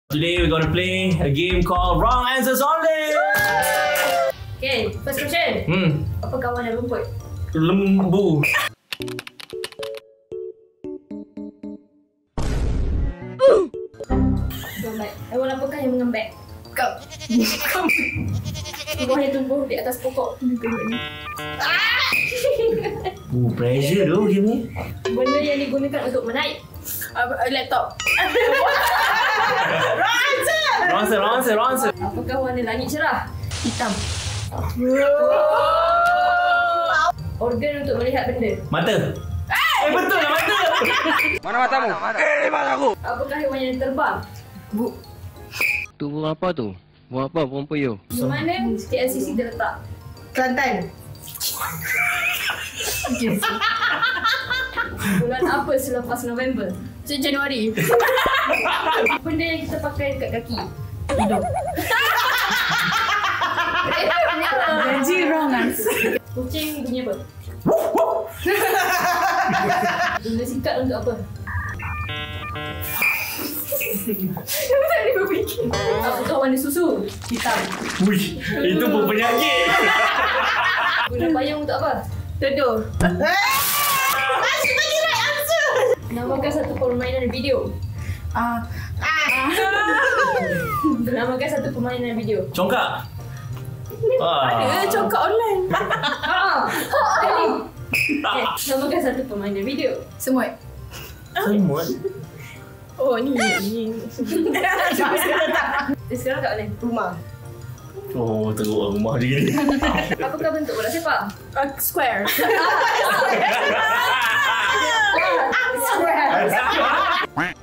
Today we're gonna play a game called Wrong Answers Only. Okay, first question. Apa kawan yang rumput? Lembu. Mengambat. Haiwan apakah yang mengambat? Kau. Buah yang tumbuh di atas pokok. Pressure tu game ni. Benda yang digunakan untuk menaik. Laptop. Wrong answer. Apakah warna langit cerah? Hitam. Organ untuk melihat benda. Mata. Betul lah mata. Mana matamu? Mataku. Apakah haiwan yang terbang? Tu burung apa tu? Burung apa? Burung puyuh. Di mana KLCC terletak? Kelantan. Bulan apa selepas November? Januari. Benda yang kita pakai dekat kaki. Hidung. Janji wrong answer. Kucing bunyi apa? Benda singkat untuk apa? Tak ada berfikir. Apakah warna susu? Hitam. Wih, itu pun penyakit. Guna payung untuk apa? Teduh. Masih bagi right answer. Namakan satu permainan video. Namakan satu permainan video. Congkak. Congkak online. Namakan satu permainan video. Semut. Semut. Oh ni. Sekarang kat mana? Rumah. Oh, teruk rumah dia ni. Apakah bentuk bola sepak? Square. Square.